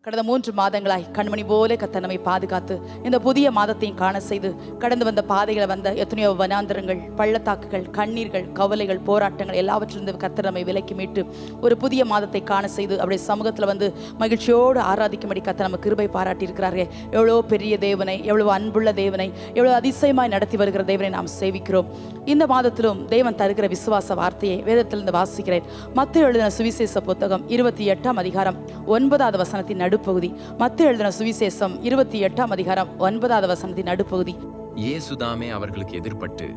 கடந்த 3 மாதங்களாய் கண்மணி போல கர்த்தர் நம்மை பாதுகாத்து இந்த புதிய மாதத்தையும் காண செய்து கடந்து வந்த பாதைகளை வந்த எத்தனையோ வனாந்தரங்கள், பள்ளத்தாக்குகள், கண்ணீர்கள், கவலைகள், போராட்டங்கள் எல்லாவற்றிலிருந்து கர்த்தர் நம்மை விலக்கி மீட்டு ஒரு புதிய மாதத்தை காண செய்து அப்படியே சமூகத்தில் வந்து மகிழ்ச்சியோடு ஆராதிக்கும்படி கர்த்தர் நம்ம கிருபை பாராட்டி இருக்கிறார்கள். எவ்வளோ பெரிய தேவனை, எவ்வளோ அன்புள்ள தேவனை, எவ்வளோ அதிசயமாய் நடத்தி வருகிற தேவனை நாம் சேவிக்கிறோம். இந்த மாதத்திலும் தேவன் தருகிற விசுவாச வார்த்தையை வேதத்திலிருந்து வாசிக்கிறேன். மத்தேயு எழுதின சுவிசேஷ புத்தகம் 28ஆம் அதிகாரம் 9வது வசனத்தின் நடுப்பகுதி. மத்தேயு எழுதின சுவிசேஷம் 28ஆம் அதிகாரம் 9வது வசனத்தின் நடுப்பகுதி. இயேசுதாமே அவர்களுக்கு எதிர்ப்பட்டு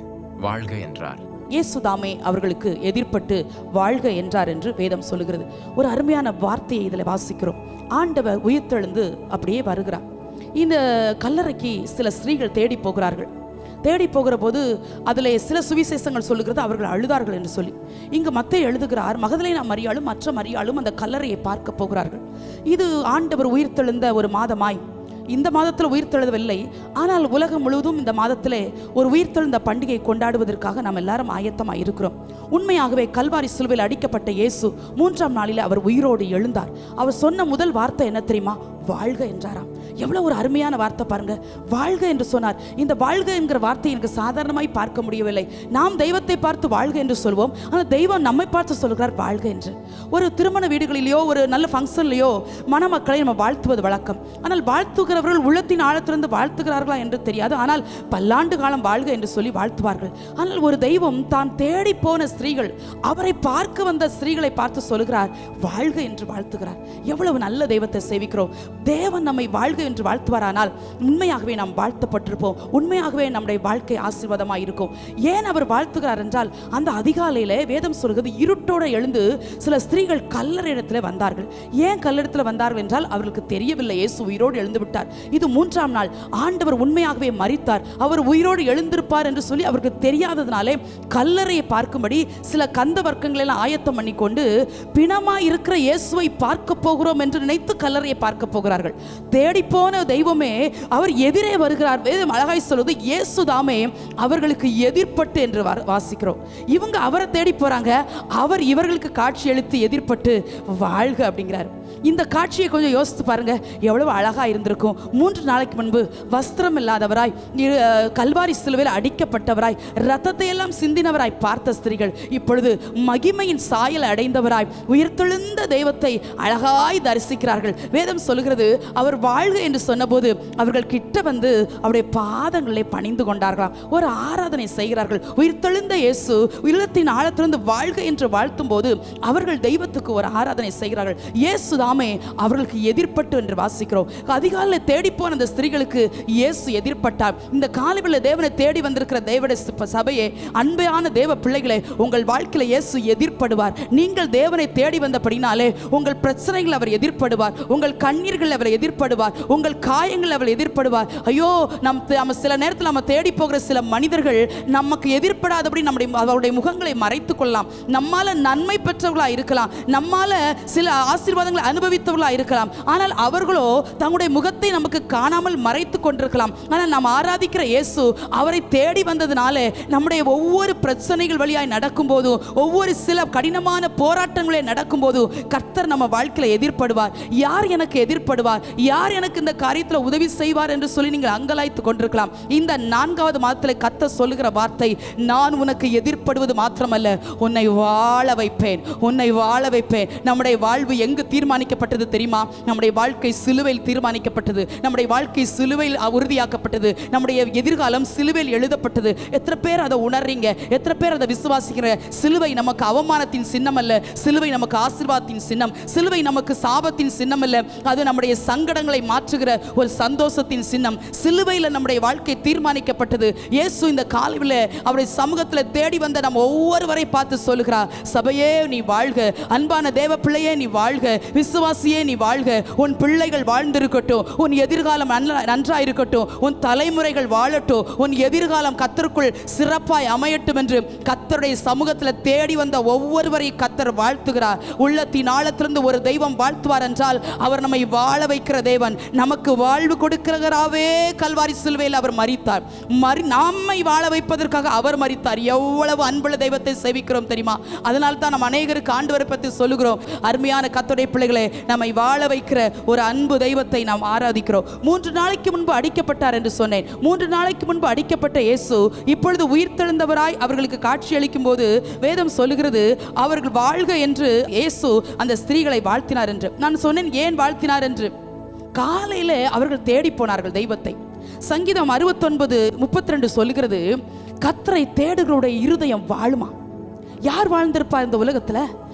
வாழ்க என்றார். இயேசுதாமே அவர்களுக்கு எதிர்ப்பட்டு வாழ்க என்றார் என்று வேதம் சொல்லுகிறது. ஒரு அருமையான வார்த்தையை இதில் வாசிக்கிறோம். ஆண்டவர் உயிர்த்தெழுந்து அப்படியே வருகிறார். இந்த கல்லறைக்கு சில ஸ்திரீகள் தேடி போகிறார்கள். தேடி போகிற போது அதில் சில சுவிசேஷங்கள் சொல்லுகிறது அவர்கள் அழுதார்கள் என்று சொல்லி. இங்கு மத்தேயு எழுதுகிறார், மகதலேனா மரியாளும் மற்ற மரியாளும் அந்த கல்லறையை பார்க்க போகிறார்கள். இது ஆண்டவர் உயிர்த்தெழுந்த ஒரு மாதமாய், இந்த மாதத்தில் உயிர்த்தெழுதவில்லை, ஆனால் உலகம் முழுவதும் இந்த மாதத்தில் ஒரு உயிர்த்தெழுந்த பண்டிகை கொண்டாடுவதற்காக நாம் எல்லாரும் ஆயத்தமாக இருக்கிறோம். உண்மையாகவே கல்வாரி சிலுவையில் அடிக்கப்பட்ட இயேசு 3ஆம் நாளில் அவர் உயிரோடு எழுந்தார். அவர் சொன்ன முதல் வார்த்தை என்ன தெரியுமா? வாழ்க என்றாராம். எவ்வளவு ஒரு அருமையான வார்த்தை பாருங்க. வாழ்க என்று சொன்னார். இந்த வாழ்க என்கிற வார்த்தை எனக்கு சாதாரணமாய் பார்க்க முடியவில்லை. நாம் தெய்வத்தை பார்த்து வாழ்க என்று சொல்வோம், ஆனால் தெய்வம் நம்மை பார்த்து சொல்கிறார் வாழ்க என்று. ஒரு திருமண வீடுகளிலேயோ ஒரு நல்ல ஃபங்க்ஷன்லையோ மணமக்களை நம்ம வாழ்த்துவது வழக்கம். ஆனால் வாழ்த்துகிறவர்கள் உள்ளத்தின் ஆழத்திலிருந்து வாழ்த்துகிறார்களா என்று தெரியாது. ஆனால் பல்லாண்டு காலம் வாழ்க என்று சொல்லி வாழ்த்துவார்கள். ஆனால் ஒரு தெய்வம் தான் தேடி போன ஸ்திரீகள், அவரை பார்க்க வந்த ஸ்திரீகளை பார்த்து சொல்கிறார் வாழ்க என்று வாழ்த்துகிறார். எவ்வளவு நல்ல தெய்வத்தை சேவிக்கிறோம். தேவன் நம்மை வாழ்க என்று வாழ்த்துவாரானால் உண்மையாகவே நாம் வாழ்த்தப்பட்டிருப்போம். உண்மையாகவே நம்முடைய வாழ்க்கை ஆசீர்வாதமாக இருக்கும். ஏன் அவர் வாழ்த்துகிறார் என்றால், அந்த அதிகாலையில வேதம் சொல்கிறது இருட்டோட எழுந்து சில ஸ்திரீகள் கல்லறை இடத்துல வந்தார்கள். ஏன் கல்லறையில் வந்தார்கள் என்றால் அவர்களுக்கு தெரியவில்லை இயேசு உயிரோடு எழுந்து விட்டார். இது 3ஆம் நாள், ஆண்டவர் உண்மையாகவே மரித்தார், அவர் உயிரோடு எழுந்திருப்பார் என்று சொல்லி அவருக்கு தெரியாததுனாலே கல்லறையை பார்க்கும்படி சில கந்த வர்க்கங்களை எல்லாம் ஆயத்தம் பண்ணி கொண்டு பிணமாய் இருக்கிற இயேசுவை பார்க்க போகிறோம் என்று நினைத்து கல்லறையை பார்க்க போகிறார்கள். தேடி போன தெய்வமே அவர் எதிரே வருகிறார். வேதம் அழகாய் சொல்வது இயேசுதாமே அவர்களுக்கு எதிர்ப்பட்டு என்று வாசிக்கிறோம். இவங்க அவரை தேடி போறாங்க, அவர் இவர்களுக்கு காட்சி அளித்து எதிர்ப்பட்டு வாழ்க அப்படிங்கிறார். இந்த காட்சியை கொஞ்சம் யோசித்து பாருங்க, எவ்வளவு அழகா இருந்திருக்கும். 3 நாளைக்கு முன்பு வஸ்திரம் இல்லாதவராய், கல்வாரி சிலுவையில் அடிக்கப்பட்டவராய், ரத்தத்தை எல்லாம் சிந்தினவராய் பார்த்த ஸ்திரீகள் இப்பொழுது மகிமையின் சாயல் அடைந்தவராய் உயிர்த்தெழுந்த தெய்வத்தை அழகாய் தரிசிக்கிறார்கள். வேதம் சொல்லுகிறது அவர் வாழ்க என்று சொன்னபோது அவர்கள் கிட்ட வந்து அவருடைய பாதங்களை பணிந்து கொண்டார்களாம். ஒரு ஆராதனை செய்கிறார்கள். உயிர்த்தெழுந்த இயேசு உள்ளத்தின் ஆழத்திலிருந்து வாழ்க என்று வாழ்த்தும் போது அவர்கள் தெய்வத்துக்கு ஒரு ஆராதனை செய்கிறார்கள். இயேசு தாமே அவர்களுக்கு எதிர்ப்பட்டு என்று வாசிக்கிறோம். அதிகாலையில் தேடி போன அந்த ஸ்திரீகளுக்கு இயேசு எதிர்ப்பட்டார். இந்த காலையில் தேவனை தேடி வந்திருக்கிற தேவனுடைய சபையே, அன்பான தேவ பிள்ளைகளே, உங்கள் வாழ்க்கையில இயேசு எதிர்ப்படுவார். நீங்கள் தேவனை தேடி வந்தபடினாலே உங்கள் பிரச்சனைகள் அவர் எதிர்ப்படுவார், உங்கள் கண்ணீர்கள் அவர் எதிர்ப்படுவார், உங்கள் காயங்கள் அவர் எதிர்ப்படுவார். ஐயோ, நம்ம சில நேரத்தில் நம்ம தேடி போகிற சில மனிதர்கள் நமக்கு எதிர்ப்படாதபடி அவருடைய முகங்களை மறைத்துக் கொள்ளலாம். நம்மால நன்மை பெற்றவர்களாக இருக்கலாம், நம்மால சில ஆசீர்வாதங்களை அனுபவித்தவர்களாக இருக்கலாம், ஆனால் அவர்களோ தங்களுடைய முகத்தை நமக்கு காணாமல் மறைத்து கொண்டிருக்கலாம். ஆனால் நாம் ஆராதிக்கிற இயேசு அவரை தேடி வந்ததுனாலே நம்முடைய ஒவ்வொரு பிரச்சனைகள் வழியாய் நடக்கும் போது, ஒவ்வொரு சில கடினமான போராட்டங்களே நடக்கும் போது கர்த்தர் நம்ம வாழ்க்கையில் எதிர்ப்படுவார். யார் எனக்கு எதிர்ப்படுவார், யார் எனக்கு இந்த காரியத்தில் உதவி செய்வார் என்று சொல்லி நீங்கள் அங்கலாய்த்து கொண்டிருக்கலாம். இந்த 4வது மாதத்தில் கர்த்தர் சொல்லுகிற வார்த்தை, நான் உனக்கு எதிர்ப்படுவது மாத்திரமல்ல, உன்னை வாழ வைப்பேன், உன்னை வாழ வைப்பேன். நம்முடைய வாழ்வு எங்கு தீர்மானிக்கப்பட்டது தெரியுமா? நம்முடைய வாழ்க்கை சிலுவையில் தீர்மானிக்கப்பட்டது. நம்முடைய வாழ்க்கை சிலுவையில் உறுதியாக்கப்பட்டது. நம்முடைய எதிர்காலம் சிலுவையில் எழுதப்பட்டது. எத்தனை பேர் அதை உணர்றீங்க? எத்தனை பேர் அதை விசுவாசிக்கிற? சிலுவை நமக்கு அவமானத்தின் சின்னம் அல்ல, சிலுவை நமக்கு ஆசீர்வாதத்தின் சின்னம். சிலுவை நமக்கு சாபத்தின் சின்னம் அல்ல, அது நம்முடைய சங்கடங்களை மாற்றுகிற ஒரு சந்தோஷத்தின் சின்னம். சிலுவையில் நம்முடைய வாழ்க்கை தீர்மானிக்கப்பட்டது. இயேசு இந்த காலையில் அவருடைய சமூகத்தில் தேடி வந்த நம்ம ஒவ்வொருவரை பார்த்து சொல்லுகிறார், சபையே நீ வாழ்க, அன்பான தேவ பிள்ளையே நீ வாழ்க, விசுவாசியே நீ வாழ்க, உன் பிள்ளைகள் வாழ்ந்திருக்கட்டும், உன் எதிர்காலம் நன்றாயிருக்கட்டும், உன் தலைமுறைகள் வாழட்டும், உன் எதிர்காலம் கர்த்தருக்குள் சிறப்பாய் அமையட்டும் என்று கர்த்தருடைய சமூகத்தில் தேடி வந்த ஒவ்வொருவரையும் கர்த்தர் வாழ்த்துகிறார். உள்ளத்தின் ஆழத்திலிருந்து ஒரு தெய்வம் வாழ்த்துவார் என்றால் அவர் நம்மை வாழ வைக்கிற தேவன், நமக்கு வாழ்வு கொடுக்கிறவராகவே கல்வாரி சிலுவையில் அவர் மரித்தார். நம்மை வாழ வைப்பதற்காக அவர் மரித்தார். எவ்வளவு அன்புள்ள தெய்வத்தை சேவிக்கிறோம் தெரியுமா? அதனால தான் நம்ம அநேகருக்கு ஆண்டவரை பற்றி சொல்லுகிறோம். அருமையான கர்த்தருடைய பிள்ளைகளே, நம்மை வாழ வைக்கிற ஒரு அன்பு தெய்வத்தை நாம் ஆராதிக்கிறோம். 3 நாளைக்கு முன்பு அடிக்கப்பட்டார் என்று சொன்னேன். 3 நாளைக்கு முன்பு அடிக்கப்பட்ட இயேசு இப்பொழுது உயிர்த்தெழுந்தவராய் அவர்களுக்கு காட்சி அளிக்கும் போது வேதம் சொல்லுகிறது, அவர்கள் வாழ்க என்று இயேசு அந்த ஸ்திரீகளை வாழ்த்தினார் என்று. நான் சொன்னேன் ஏன் வாழ்த்தினார் என்று. காலையில அவர்கள் தேடி போனார்கள் தெய்வத்தை. சங்கீதம் 69:32 சொல்லுகிறது, கர்த்தரை தேடுகிறவருடைய இருதயம் வாழுமா. யார் வாழ்ந்திருப்பார் இந்த உலகத்துல?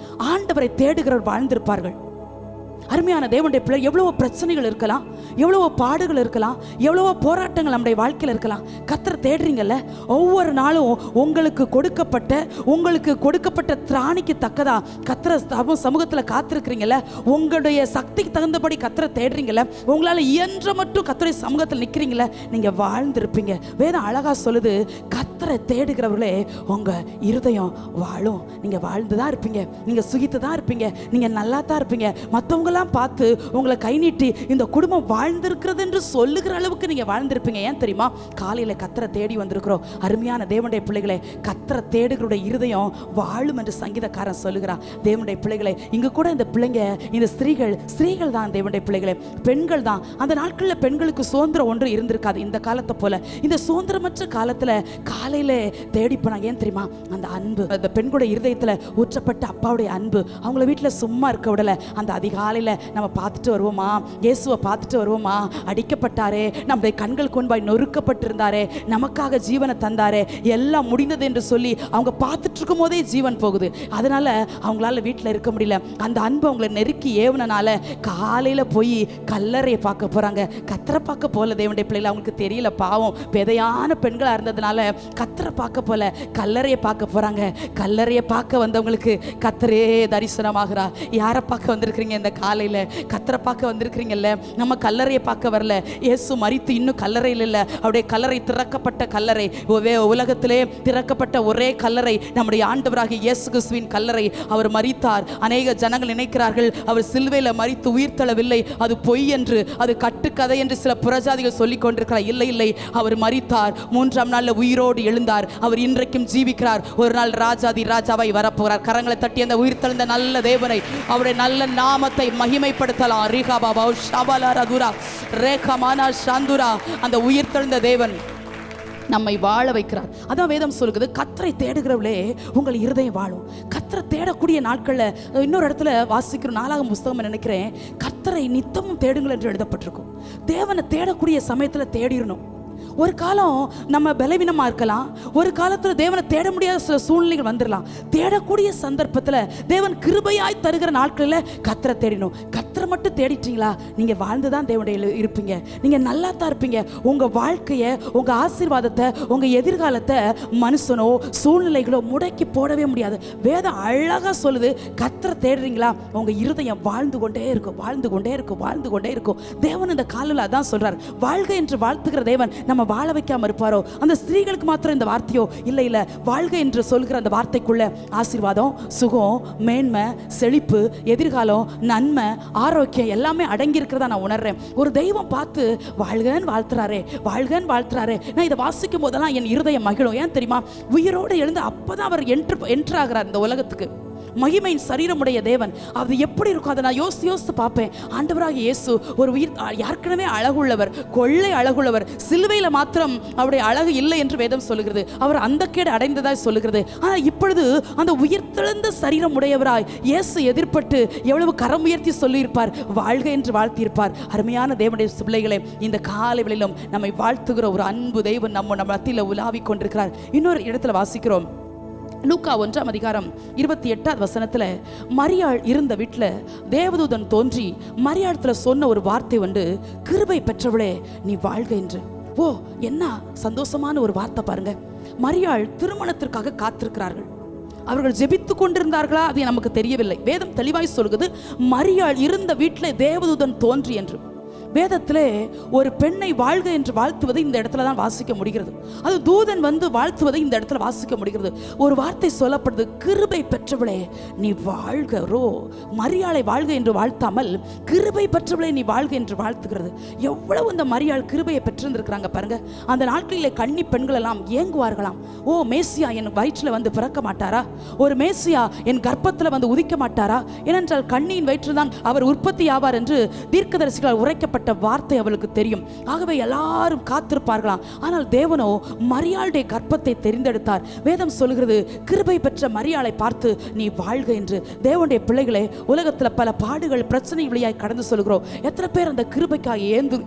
ஆண்டவரை தேடுகிறவர் வாழ்ந்திருப்பார்கள். அருமையான தேவனுடைய பிள்ளை, எவ்வளவோ பிரச்சனைகள் இருக்கலாம், எவ்வளவோ பாடுகள் இருக்கலாம், எவ்வளவோ போராட்டங்கள் நம்முடைய வாழ்க்கையில் இருக்கலாம். கர்த்தரை தேடுறீங்கல்ல, ஒவ்வொரு நாளும் உங்களுக்கு கொடுக்கப்பட்ட திராணிக்கு தக்கதா கர்த்தரை சமூகத்தில் காத்திருக்கிறீங்கல்ல, உங்களுடைய சக்திக்கு தகுந்தபடி கர்த்தரை தேடுறீங்கல்ல, உங்களால் இயன்ற மட்டும் கர்த்தருடைய சமூகத்தில் நிற்கிறீங்கள, நீங்கள் வாழ்ந்திருப்பீங்க. வேதம் அழகா சொல்லுது, கர்த்தரை தேடுகிறவர்களே உங்க இருதயம் வாழும். நீங்கள் வாழ்ந்து தான் இருப்பீங்க, நீங்கள் சுகித்து தான் இருப்பீங்க, நீங்கள் நல்லா தான் இருப்பீங்க. மற்றவங்க பார்த்து உங்களை கை நீட்டி இந்த குடும்பம் வாழ்ந்திருக்கிறது என்று சொல்லுகிற அளவுக்கு நீங்க வாழ்ந்திருப்பீங்க. ஏன் தெரியுமா? காலையில கர்த்தரை தேடி வந்திருக்கிறோம். அருமையான தேவனுடைய பிள்ளைகளே, கர்த்தரை தேடுகிறவருடைய இருதயம் வாழும் என்று சங்கீதக்காரன் சொல்லுகிறான். தேவனுடைய பிள்ளைகளே, இங்க கூட இந்த பிள்ளைங்க, இந்த ஸ்திரீகள் தான் தேவனுடைய பிள்ளைகளே, பெண்கள் தான். அந்த நாட்களில் பெண்களுக்கு சுதந்திரம் ஒன்று இருந்திருக்காது இந்த காலத்தை போல. இந்த சுதந்திரமற்ற காலத்துல காலையில தேடி போனாங்க. ஏன் தெரியுமா? அந்த அன்பு, அந்த பெண்களுடைய இருதயத்துல ஊற்றப்பட்ட அப்பாவுடைய அன்பு அவங்கள வீட்டுல சும்மா இருக்க விடல. அந்த அதிகாலையில் நம்ம பார்த்துட்டு வருவோமா, இயேசுவை பார்த்துட்டு வருவோமா, அடிக்கப்பட்டாரே, நம்முடைய கண்கள் கொன்பாய் நொறுக்கப்பட்டிருந்தாரே, நமக்காக ஜீவனை தந்தாரே, எல்லாம் முடிந்தது என்று சொல்லி அவங்க பார்த்துட்டு இருக்கும் போதே ஜீவன் போகுது. அதனால அவங்களால வீட்டில் இருக்க முடியல. அந்த அன்பு அவங்களை நெருக்கி ஏவனால காலையில போய் கல்லறையை பார்க்க போறாங்க. கத்தரை பார்க்க போல தேவனுடைய பிள்ளைகள். அவங்களுக்கு தெரியல, பாவம் பெதையான பெண்களா இருந்ததுனால கத்தரை பார்க்க போல கல்லறையை பார்க்க போறாங்க. கல்லறையை பார்க்க வந்தவங்களுக்கு கத்தரே தரிசனமாகிறா. யாரை பார்க்க வந்திருக்கிறீங்க இந்த காலையில? கத்தரை பார்க்க வந்திருக்கிறீங்கல்ல. நம்ம கல்லறையை பார்க்க வரல. இயேசு மரித்து இன்னும் கல்லறையில் இல்லை. அவருடைய கல்லறை திறக்கப்பட்ட கல்லறை, உலகத்திலே திறக்கப்பட்ட ஒரே கல்லறை நம்முடைய ஆண்டவராகிய இயேசு கிறிஸ்துவின் கல்லறை. அவர் மரித்தார். அநேக ஜனங்கள் நினைக்கிறார்கள் அவர் சிலுவையில் மரித்து உயிர்த்தெழவில்லை, அது பொய் என்று, அது கட்டுக்கதை என்று சில புறஜாதிகள் சொல்லிக் கொண்டிருக்கிறார். இல்லை இல்லை, அவர் மரித்தார், 3ஆம் நாளில் உயிரோடு எழுந்தார். அவர் இன்றைக்கும் ஜீவிக்கிறார். ஒரு நாள் ராஜாதி ராஜாவாய் வரப்போகிறார். கரங்களை தட்டி அந்த உயிர்த்தெழுந்த நல்ல தேவனை, அவருடைய நல்ல நாமத்தை மகிமைப்படுத்தலாம். அந்த உயிர்த்தெழுந்த தேவன் நம்மை வாழ வைக்கிறார். அதான் வேதம் சொல்லுகிறது, கர்த்தரை தேடுகிறவளே உங்கள் இருதயம் வாழும். கர்த்தரை தேடக்கூடிய நாட்களில் இன்னொரு இடத்துல வாசிக்கிற 4ஆம் புஸ்தகம் நினைக்கிறேன், கர்த்தரை நித்தமும் தேடுங்கள் என்று எழுதப்பட்டிருக்கும். தேவனை தேடக்கூடிய சமயத்தில் தேடிடணும். ஒரு காலம் நம்ம பலவீனமாக இருக்கலாம், ஒரு காலத்தில் தேவனை தேட முடியாத சில சூழ்நிலைகள் வந்துடலாம். தேடக்கூடிய சந்தர்ப்பத்தில் தேவன் கிருபையாய் தருகிற நாட்களில் கர்த்தரை தேடினோம். கர்த்தரை மட்டும் தேடிட்டீங்களா, நீங்கள் வாழ்ந்து தான் தேவனுடைய இருப்பீங்க, நீங்கள் நல்லா தான் இருப்பீங்க. உங்கள் வாழ்க்கையை, உங்கள் ஆசீர்வாதத்தை, உங்கள் எதிர்காலத்தை மனுஷனோ சூழ்நிலைகளோ முடக்கி போடவே முடியாது. வேதம் அழகாக சொல்லுது, கர்த்தரை தேடுறீங்களா, உங்கள் இருதயம் வாழ்ந்து கொண்டே இருக்கும், வாழ்ந்து கொண்டே இருக்கும், வாழ்ந்து கொண்டே இருக்கும். தேவன் இந்த காலையில் அதான் சொல்கிறார், வாழ்க என்று வாழ்த்துகிற தேவன் நம்ம வாழ வைக்காம இருப்பாரோ? அந்த ஸ்திரீகளுக்கு மாத்திரம் இந்த வார்த்தையோ? இல்லை இல்லை, வாழ்க என்று சொல்கிற அந்த வார்த்தைக்குள்ள ஆசீர்வாதம், சுகம், மேன்மை, செழிப்பு, எதிர்காலம், நன்மை, ஆரோக்கியம் எல்லாமே அடங்கி இருக்கிறதா நான் உணர்றேன். ஒரு தெய்வம் பார்த்து வாழ்கன்னு வாழ்த்துறாரே, வாழ்கன்னு வாழ்த்துறாரே. நான் இதை வாசிக்கும் போதெல்லாம் என் இருதயம் மகிழும். ஏன் தெரியுமா? உயிரோடு எழுந்து அப்பதான் அவர் என்ட்ரு ஆகிறார் இந்த உலகத்துக்கு. மகிமையின் சரீரமுடைய தேவன், அது எப்படி இருக்கும் அதை நான் யோசித்து பார்ப்பேன். ஆண்டவராக இயேசு ஒரு உயிர், ஏற்கனவே அழகுள்ளவர், கொள்ளை அழகுள்ளவர். சிலுவையில் மாத்திரம் அவருடைய அழகு இல்லை என்று வேதம் சொல்லுகிறது. அவர் அந்த கேடு அடைந்ததாய் சொல்லுகிறது. ஆனால் இப்பொழுது அந்த உயிர்த்தெழுந்த சரீரம் உடையவராய் இயேசு எதிர்பட்டு எவ்வளவு கரம் உயர்த்தி சொல்லியிருப்பார், வாழ்க என்று வாழ்த்தியிருப்பார். அருமையான தேவனுடைய பிள்ளைகளே, இந்த காலை வேளையிலும் நம்மை வாழ்த்துகிற ஒரு அன்பு தெய்வன் நம்ம மத்தியில் உலாவிக் கொண்டிருக்கிறார். இன்னொரு இடத்துல வாசிக்கிறோம், லூக்கா 1ஆம் அதிகாரம் 28வது வசனத்துல, மரியாள் இருந்த வீட்டில் தேவதூதன் தோன்றி மரியாளத்துல சொன்ன ஒரு வார்த்தை உண்டு, கிருபை பெற்றவளே நீ வாழ்க என்று. ஓ, என்ன சந்தோஷமான ஒரு வார்த்தை பாருங்க. மரியாள் திருமணத்திற்காக காத்திருக்கிறார்கள். அவர்கள் ஜெபித்து கொண்டிருந்தார்களா அது நமக்கு தெரியவில்லை. வேதம் தெளிவாய் சொல்கிறது, மரியாள் இருந்த வீட்டில் தேவதூதன் தோன்றி என்று. வேதத்திலே ஒரு பெண்ணை வாழ்க என்று வாழ்த்துவதை இந்த இடத்துல தான் வாசிக்க முடிகிறது. அது தூதன் வந்து வாழ்த்துவதை இந்த இடத்துல வாசிக்க முடிகிறது. ஒரு வார்த்தை சொல்லப்படுது, கிருபை பெற்றவளே நீ வாழ்கிறோ. மரியாளை வாழ்க என்று வாழ்த்தாமல் கிருபை பெற்றவளே நீ வாழ்க என்று வாழ்த்துகிறது. எவ்வளவு இந்த மரியாள் கிருபையை பெற்றிருந்திருக்கிறாங்க பாருங்க. அந்த நாட்களிலே கன்னி பெண்கள் எல்லாம் ஏங்குவார்களாம். ஓ, மேசியா என் வயிற்றில் வந்து பிறக்க மாட்டாரா? ஒரு மேசியா என் கர்ப்பத்தில் வந்து உதிக்க மாட்டாரா? ஏனென்றால் கண்ணியின் வயிற்றில் தான் அவர் உற்பத்தி ஆவார் என்று தீர்க்கதரிசிகளால் உரைக்கப்பட்ட வார்த்தை அவளுக்கு தெரியும். ஆகவே எல்லாரும் காத்திருப்பார்களாம். ஆனால் தேவனோ மரியாளுடைய கர்ப்பத்தை தெரிந்தெடுத்தார். வேதம் சொல்கிறது, கிருபை பெற்ற மரியாளை பார்த்து நீ வாழ்க என்று. தேவனுடைய பிள்ளைகளே, உலகத்தில் பல பாடுகள் பிரச்சனை வழியாய் கடந்து சொல்கிறோம். எத்தனை பேர் அந்த கிருபைக்காக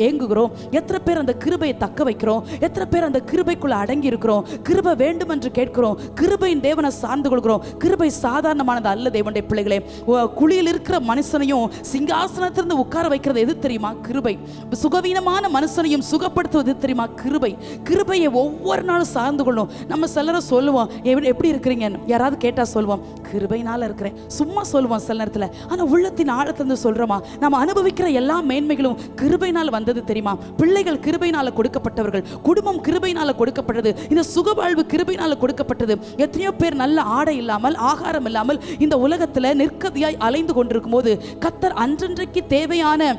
ஏங்குகிறோம்? எத்தனை பேர் அந்த கிருபையை தக்க வைக்கிறோம்? எத்தனை பேர் அந்த கிருபைக்குள்ள அடங்கி இருக்கிறோம்? கிருபை வேண்டும் என்று கேட்கிறோம். கிருபையின் தேவனை சார்ந்து கொள்கிறோம். கிருபை சாதாரணமானது அல்ல தேவனுடைய பிள்ளைகளே. குழியில் இருக்கிற மனுஷனையும் சிங்காசனத்திலிருந்து உட்கார வைக்கிறது எது தெரியுமா? கிருபை. சுகவீனமான மனுஷனையும் சுகப்படுத்துவது தெரியுமா? கிருபை. கிருபையை ஒவ்வொரு நாளும் சார்ந்து கொள்ளும். நம்ம சிலரை சொல்லுவோம், எப்படி இருக்கிறீங்க? யாராவது கேட்டா சொல்லுவோம், கிருபைனால இருக்கிறேன், சும்மா சொல்லுவோம் சில நேரத்தில். ஆனால் உள்ளத்தின் ஆழத்திலிருந்து சொல்றோமா? நம்ம அனுபவிக்கிற எல்லா மேன்மைகளும் கிருபைனால் வந்தது தெரியுமா? பிள்ளைகள் கிருபைனால கொடுக்கப்பட்டவர்கள், குடும்பம் கிருபைனால கொடுக்கப்பட்டது, இந்த சுகவாழ்வு கிருபைனால கொடுக்கப்பட்டது. எத்தனையோ பேர் நல்ல ஆடை இல்லாமல், ஆகாரம் இல்லாமல் இந்த உலகத்தில் நிற்கதியாய் அலைந்து கொண்டிருக்கும் போது கர்த்தர் அன்றன்றைக்கு தேவையான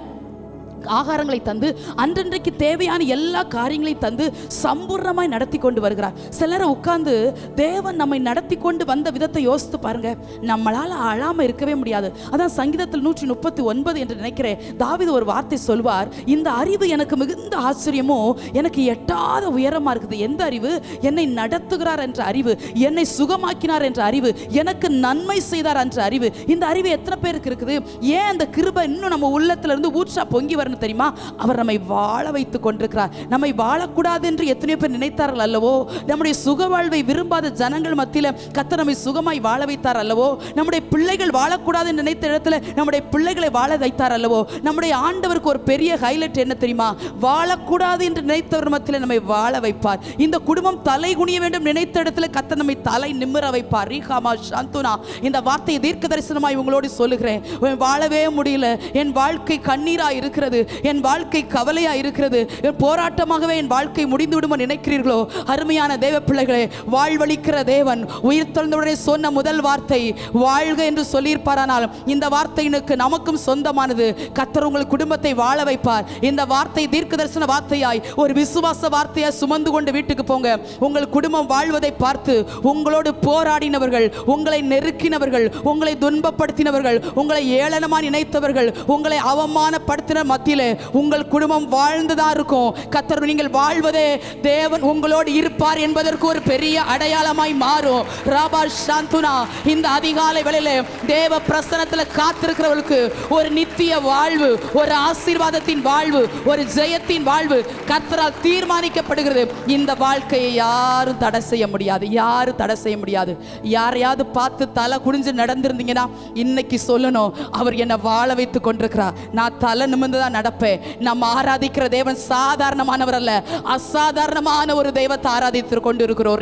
ஆகாரங்களை தந்து, அன்றன்றைக்கு தேவையான எல்லா காரியங்களையும் தந்து சம்பூர்ணமாய் நடத்தி கொண்டு வருகிறார். சிலரை உட்கார்ந்து தேவன் நம்மை நடத்தி கொண்டு வந்த விதத்தை யோசித்து பாருங்க. நம்மளால அழாம இருக்கவே முடியாது. அதான் சங்கீதத்தில் 139 என்று நினைக்கிறேன், தாவீது ஒரு வார்த்தை சொல்வார், இந்த அறிவு எனக்கு மிகுந்த ஆச்சரியமோ, எனக்கு எட்டாத உயரமா இருக்குது. எந்த அறிவு? என்னை நடத்துகிறார் என்ற அறிவு, என்னை சுகமாக்கினார் என்ற அறிவு, எனக்கு நன்மை செய்தார் என்ற அறிவு. இந்த அறிவு எத்தனை பேருக்கு இருக்குது? ஏன் அந்த கிருபை இன்னும் நம்ம உள்ளத்துல இருந்து ஊற்றா பொங்கி வர தெரியுமா? அவர் நம்மை வாழ வைத்துக் கொண்டிருக்கிறார். நம்மை வாழக்கூடாது என்று எத்தனையோ பேர் நினைத்தார்கள் அல்லவோ? நம்முடைய சுக வாழ்வை விரும்பாத ஜனங்கள் மத்தியில் கர்த்தர் நம்மை சுகமாய் வாழ வைத்தார் அல்லவோ? நம்முடைய பிள்ளைகள் வாழக்கூடாது என்று நினைத்த இடத்துல நம்முடைய பிள்ளைகளை வாழ வைத்தார் அல்லவோ? நம்முடைய ஆண்டவருக்கு ஒரு பெரிய ஹைலைட் என்ன தெரியுமா? வாழக்கூடாது என்று நினைத்தவர் மத்தியில் நம்மை வாழ வைப்பார். இந்த குடும்பம் தலை குனிய வேண்டும் நினைத்த இடத்துல கர்த்தர் நம்மை தலை நிமிர வைப்பார். ரீகாமா சாந்துனா, இந்த வார்த்தையை தீர்க்க தரிசனமாய் உங்களோடு சொல்லுகிறேன். வாழவே முடியல, என் வாழ்க்கை கண்ணீரா இருக்கிறது, என் வாழ்க்கை கவலையா இருக்கிறது, என் போராட்டமாகவே என் வாழ்க்கை முடிந்து விடுமோ நினைக்கிறீர்களோ? அருமையான தேவ பிள்ளைகளே, வாழ்வளிக்கிற தேவன் உயிர் தெழுந்தவுடனே சொன்ன முதல் வார்த்தை வாழ்க என்று சொல்லியிருப்பாரானால், இந்த வார்த்தையினுக்கு நமக்கும் சொந்தமானது. கர்த்தர் உங்கள் குடும்பத்தை வாழ வைப்பார். இந்த வார்த்தை தீர்க்க தரிசன வார்த்தையாய் ஒரு விசுவாச வார்த்தையாய் சுமந்து கொண்டு வீட்டுக்கு போங்க. உங்கள் குடும்பம் வாழ்வதை பார்த்து உங்களோடு போராடினவர்கள், உங்களை நெருக்கினவர்கள், உங்களை துன்பப்படுத்தினவர்கள், உங்களை ஏளனமா நினைத்தவர்கள், உங்களை அவமானப்படுத்தின மத்தியிலே உங்கள் குடும்பம் வாழ்ந்துதான் இருக்கும். கர்த்தர் நீங்கள் வாழ்வதே தேவன் உங்களோடு இருப்பார் என்பதற்கு ஒரு பெரிய அடையாளமாய் மாறும். ராபா சாந்துனா, இந்த அதிகாலை வேளையிலே தேவ பிரசன்னத்தில் காத்திருக்கிறவர்களுக்கு ஒரு நித்திய வாழ்வு, ஒரு ஆசீர்வாதத்தின் வாழ்வு, ஒரு ஜெயத்தின் வாழ்வு கர்த்தரால் தீர்மானிக்கப்படுகிறது. இந்த வாழ்க்கையை யாரும் தடை செய்ய முடியாது, யாரும் தடை செய்ய முடியாது. யாரையாவது பார்த்து தலை குனிஞ்சு நடந்திருந்தீங்கன்னா இன்னைக்கு சொல்லணும், அவர் என்னை வாழ வைத்துக் கொண்டிருக்கிறார். நான் தலை நிமிர்ந்து தான் நடப்பேன். நம்ம ஆராதிக்கிற தேவன் சாதாரணமானவர் அல்ல, அசாதாரணமான ஒரு தெய்வத்தை ஆராதித்து கொண்டு இருக்கிறோம்.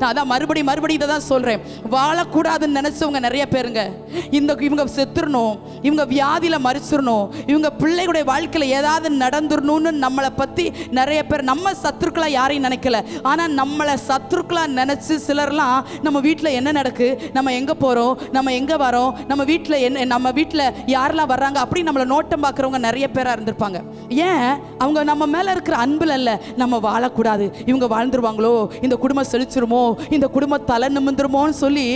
நான் மறுபடியும் இதை தான் சொல்றேன். வாழக்கூடாதுன்னு நினைச்சவங்க நிறைய பேருங்க. இவங்க செத்துறணும், இவங்க வியாதியில மறிச்சிடணும், இவங்க பிள்ளைகளுடைய வாழ்க்கையில ஏதாவது நடந்துடணும்னு நம்மளை பத்தி நிறைய பேர், நம்ம சத்துருக்களா யாரையும் நினைக்கல, ஆனா நம்மளை சத்துருக்களா நினைச்சு சிலர்லாம் நம்ம வீட்டில் என்ன நடக்கு, நம்ம எங்க போறோம், நம்ம எங்க வரோம், நம்ம வீட்டில் என்ன, நம்ம வீட்டில் யாரெல்லாம் வர்றாங்க அப்படி நம்மளை நோட்டம் பார்க்குறவங்க நிறைய பேராக இருந்திருப்பாங்க. ஏன்? அவங்க நம்ம மேலே இருக்கிற அன்பில் அல்ல, நம்ம வாழக்கூடாது, இவங்க வாழ்ந்துருவாங்களோ, இந்த குடும்பம் செழிச்சிருமோ, இந்த குடும்பம் தலை நிமிந்துருமோன்னு சொல்லி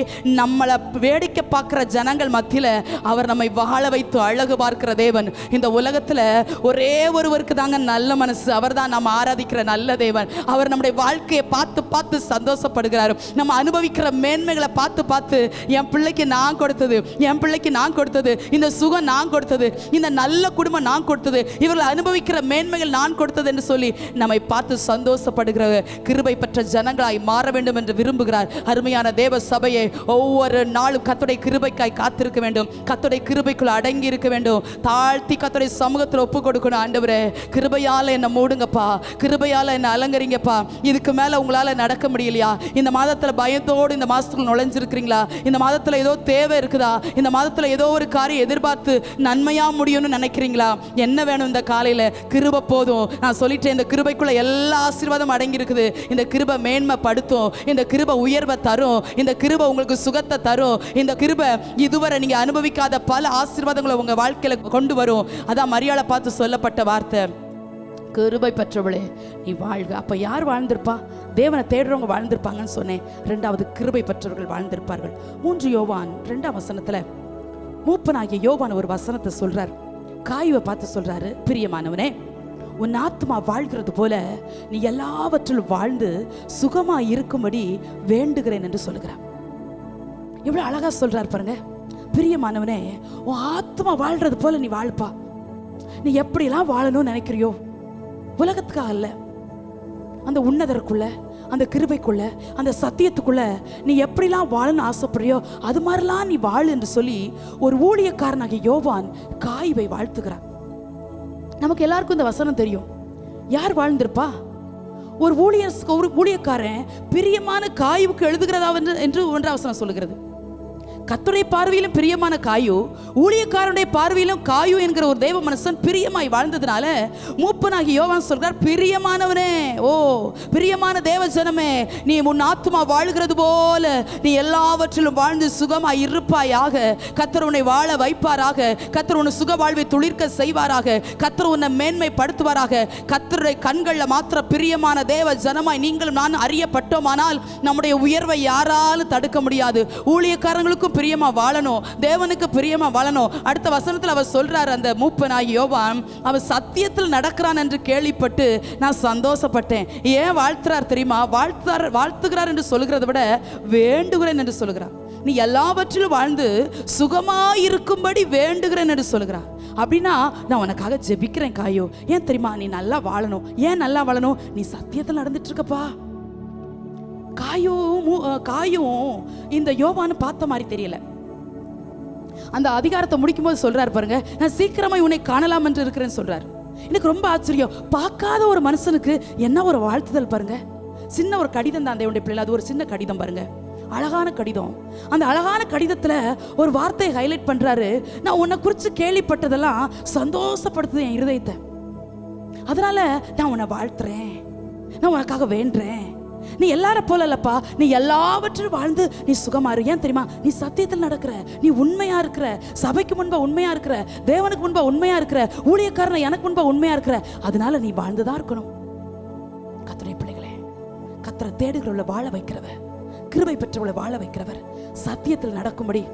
நம்மளை வேடிக்கை பார்க்குற ஜனங்கள் மத்தியில் அவர் நம்மை வாழ வைத்து அழகு பார்க்கிற தேவன். இந்த உலகத்தில் ஒரே ஒருவருக்கு தாங்க நல்ல மனசு, அவர் தான் நம்ம ஆராதிக்கிற நல்ல தேவன். அவர் நம்முடைய வாழ்க்கையை பார்த்து பார்த்து சந்தோஷப்படுகிறார். நம்ம அனுபவிக்கிற மேன்மைகளை பார்த்து பார்த்து, என் பிள்ளைக்கு நான் கொடுத்தது, என் பிள்ளைக்கு நான் கொடுத்தது, இந்த சுகம் நான் கொடுத்தது, இந்த நல்ல குடும்பம் நான் கொடுத்தது, இவர்கள் அனுபவிக்கிற மேன்மைகள் நான் கொடுத்தது என்று சொல்லி நம்மை பார்த்து சந்தோஷப்படுகிற கிருபை பெற்ற ஜனங்களாய் மாற வேண்டும் என்று விரும்புகிறார். அருமையான தேவ சபையை, ஒவ்வொரு நாளும் கர்த்தருடைய கிருபைக்காய் காத்திருக்க வேண்டும், கர்த்தருடைய கிருபைக்குள் அடங்கி இருக்க வேண்டும், தாழ்த்தி கர்த்தருடைய சமூகத்தில் ஒப்பு கொடுக்கணும். ஆண்டவரே, கிருபையால என்னை மூடுங்கப்பா, கிருபையால என்னை அலங்கரிங்கப்பா. இதுக்கு மேல உங்களால நடக்க முடியலையா? இந்த மாதத்துல பயத்தோடு இந்த மாசத்துக்குள்ள நுழைஞ்சிருக்கிறீங்களா? இந்த மாதத்துல ஏதோ தேவை இருக்குதா? இந்த மாதத்துல ஏதோ ஒரு காரியம் எதிர்பார்த்து நன்மையா கிருபையா முடியும்னு நினைக்கிறீங்களா? என்ன வேணும் இந்த காலையில? கிருபை போதும். நான் சொல்லிட்டேன், இந்த கிருபைக்குள்ள எல்லா ஆசீர்வாதம் அடங்கி இருக்குது. இந்த கிருபை மேன்மைப்படுத்தும், இந்த கிருபை உயர்வை தரும், இந்த கிருபை உங்களுக்கு சுகத்தை தரும், இந்த கிருபை இதுவரை நீங்க அனுபவிக்காத பல ஆசீர்வாதங்களை உங்க வாழ்க்கையில கொண்டு வரும். அதான் மரியாளை பார்த்து சொல்லப்பட்ட வார்த்தை, கிருபை பெற்றவளே நீ வாழ்க. அப்ப யார் வாழ்ந்திருப்பா? தேவனை தேடுறவங்க வாழ்ந்திருப்பாங்கன்னு சொன்னேன். 2வது, கிருபை பெற்றவர்கள் வாழ்ந்திருப்பார்கள். 3 யோவான் 2ஆம் வசனத்துல மூப்பனாகிய யோவான் ஒரு வசனத்தை சொல்றார். காயுவை பார்த்து சொல்றாரு, பிரியமானவனே, உன் ஆத்மா வாழ்கிறது போல நீ எல்லாவற்றிலும் வாழ்ந்து சுகமா இருக்கும்படி வேண்டுகிறேன் என்று சொல்லுகிறார். எவ்வளவு அழகா சொல்றார் பாருங்க. பிரியமானவனே, உன் ஆத்மா வாழ்றது போல நீ வாழ்ப்பா. நீ எப்படிலாம் வாழணும்னு நினைக்கிறியோ, உலகத்துக்காக அல்ல, அந்த உன்னதருக்குள்ள, அந்த கிருபைக்குள்ள, அந்த சத்தியத்துக்குள்ள நீ எப்படிலாம் வாழணும்னு ஆசைப்படுறியோ அது மாதிரிலாம் நீ வாழு என்று சொல்லி ஒரு ஊழியக்காரனாகிய யோவான் காயுவை வாழ்த்துகிறார். நமக்கு எல்லாருக்கும் இந்த வசனம் தெரியும். யார் வாழ்ந்திருப்பா? ஒரு ஊழியக்காரன் பிரியமான காயுவுக்கு எழுதுகிறதா என்று 1ஆம் வசனம் சொல்லுகிறது. கர்த்தருடைய பார்வையிலும் பிரியமான காயு, ஊழியக்காரனுடைய பார்வையிலும் காயு என்கிற ஒரு தேவ மனுஷன் பிரியமாய் வாழ்ந்ததுனால மூப்பனாகி யோவான் சொல்றார், பிரியமானவனே, ஓ பிரியமான தேவ ஜனமே, நீ உன் ஆத்துமா வாழ்கிறது போல நீ எல்லாவற்றிலும் வாழ்ந்து சுகமாய் இருப்பாயாக. கர்த்தர் உன்னை வாழ வைப்பாராக. கர்த்தர் உன்னை சுக வாழ்வை துளிர்க்க செய்வாராக. கர்த்தர் உன்னை மேன்மைப்படுத்துவாராக. கர்த்தருடைய கண்களில் மாத்திர பிரியமான தேவ ஜனமாய் நீங்களும் நான் அறியப்பட்டோமானால் நம்முடைய உயர்வை யாராலும் தடுக்க முடியாது. ஊழியக்காரங்களுக்கும் பிரியமா வாழணும், தேவனுக்கு பிரியமா வாழணும். அடுத்த வசனத்தில் அவர் சொல்றார், அந்த மூப்பனாகிய யோவான், அவன் சத்தியத்தில் நடக்கிறான் என்று கேள்விப்பட்டு நான் சந்தோஷப்பட்டேன். ஏன் வாழ்த்துறார் தெரியுமா? வாழ்த்துகிறார் என்று சொல்லுகிறத விட வேண்டுகிறேன் என்று சொல்லுகிறார். நீ எல்லாவற்றிலும் வாழ்ந்து சுகமாயிருக்கும்படி வேண்டுகிறேன் என்று சொல்லுகிறார். அப்படின்னா நான் உனக்காக ஜெபிக்கிறேன் காயோ. ஏன் தெரியுமா? நீ நல்லா வாழணும். ஏன் நல்லா வாழணும்? நீ சத்தியத்தில் நடந்துட்டு இருக்கப்பா. காயும் இந்த யோவான்னு பார்த்த மாதிரி தெரியல. அந்த அதிகாரத்தை முடிக்கும் போது சொல்றாரு பாருங்க, நான் சீக்கிரமா உன்னை காணலாம் என்று இருக்கிறேன்னு சொல்றாரு. எனக்கு ரொம்ப ஆச்சரியம். பார்க்காத ஒரு மனுஷனுக்கு என்ன ஒரு வாழ்த்துதல் பாருங்க. சின்ன ஒரு கடிதம் தான் தேவனுடைய பிள்ளை. அது ஒரு சின்ன கடிதம் பாருங்க, அழகான கடிதம். அந்த அழகான கடிதத்துல ஒரு வார்த்தையை ஹைலைட் பண்றாரு, நான் உன்னை குறித்து கேள்விப்பட்டதெல்லாம் சந்தோஷப்படுத்துது என் இருதயத்தை. அதனால நான் உன்னை வாழ்த்துறேன், நான் உனக்காக வேண்டுறேன். நீ எல்லார போல இல்லப்பா, நீ எல்லாவற்றிலும் வாழ்ந்து நீ சுகமா இரு. ஏன் தெரியுமா? நீ சத்தியத்தில் நடக்கிற, நீ உண்மையா இருக்கிற, சபைக்கு முன்பா உண்மையா இருக்கிற, தேவனுக்கு முன்பா உண்மையா இருக்கிற, ஊழியக்காரனை எனக்கு முன்பா உண்மையா இருக்கிற. அதனால நீ வாழ்ந்துதான் இருக்கணும். கர்த்தருடைய பிள்ளைகளே, கர்த்தரை தேடுகிறவளை வாழ வைக்கிறவர், கிருபை பெற்றவளை வாழ வைக்கிறவர், சத்தியத்தில் நடக்கும்படி